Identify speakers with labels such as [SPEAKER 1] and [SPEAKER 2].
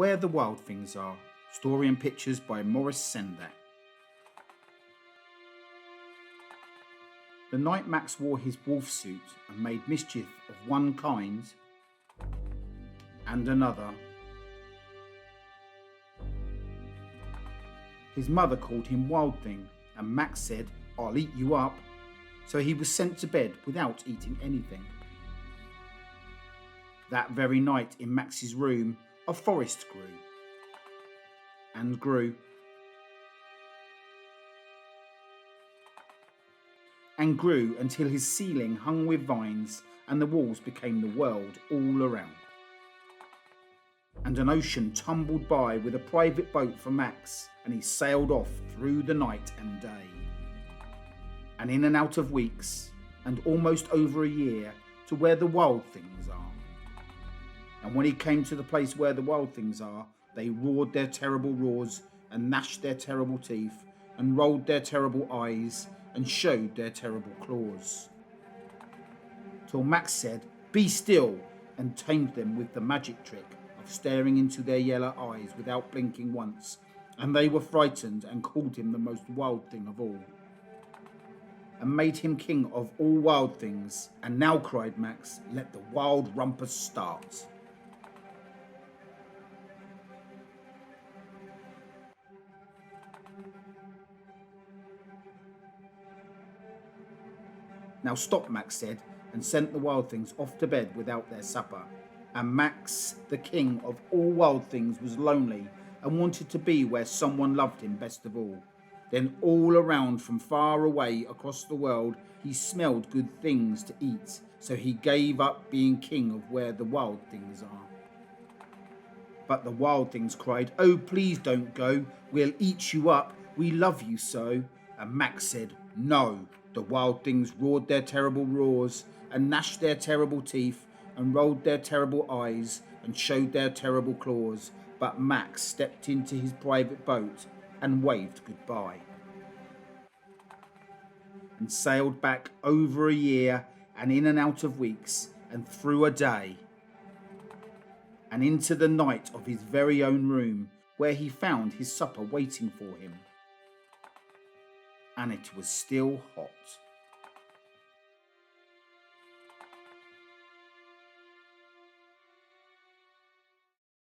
[SPEAKER 1] Where the Wild Things Are. Story and pictures by Maurice Sendak. The night Max wore his wolf suit and made mischief of one kind and another, his mother called him Wild Thing, and Max said, "I'll eat you up." So he was sent to bed without eating anything. That very night in Max's room, a forest grew and grew and grew until his ceiling hung with vines and the walls became the world all around. And an ocean tumbled by with a private boat for Max, and he sailed off through the night and day, and in and out of weeks, and almost over a year, to where the wild things are. And when he came to the place where the wild things are, they roared their terrible roars, and gnashed their terrible teeth, and rolled their terrible eyes, and showed their terrible claws. Till Max said, "Be still," and tamed them with the magic trick of staring into their yellow eyes without blinking once, and they were frightened and called him the most wild thing of all, and made him king of all wild things. And now, cried Max, let the wild rumpus start. Now stop, Max said, and sent the wild things off to bed without their supper. And Max, the king of all wild things, was lonely and wanted to be where someone loved him best of all. Then all around from far away across the world he smelled good things to eat, so he gave up being king of where the wild things are. But the wild things cried, "Oh, please don't go, we'll eat you up, we love you so." And Max said, "No." The wild things roared their terrible roars, and gnashed their terrible teeth, and rolled their terrible eyes, and showed their terrible claws. But Max stepped into his private boat and waved goodbye, and sailed back over a year, and in and out of weeks, and through a day, and into the night of his very own room, where he found his supper waiting for him. And it was still hot.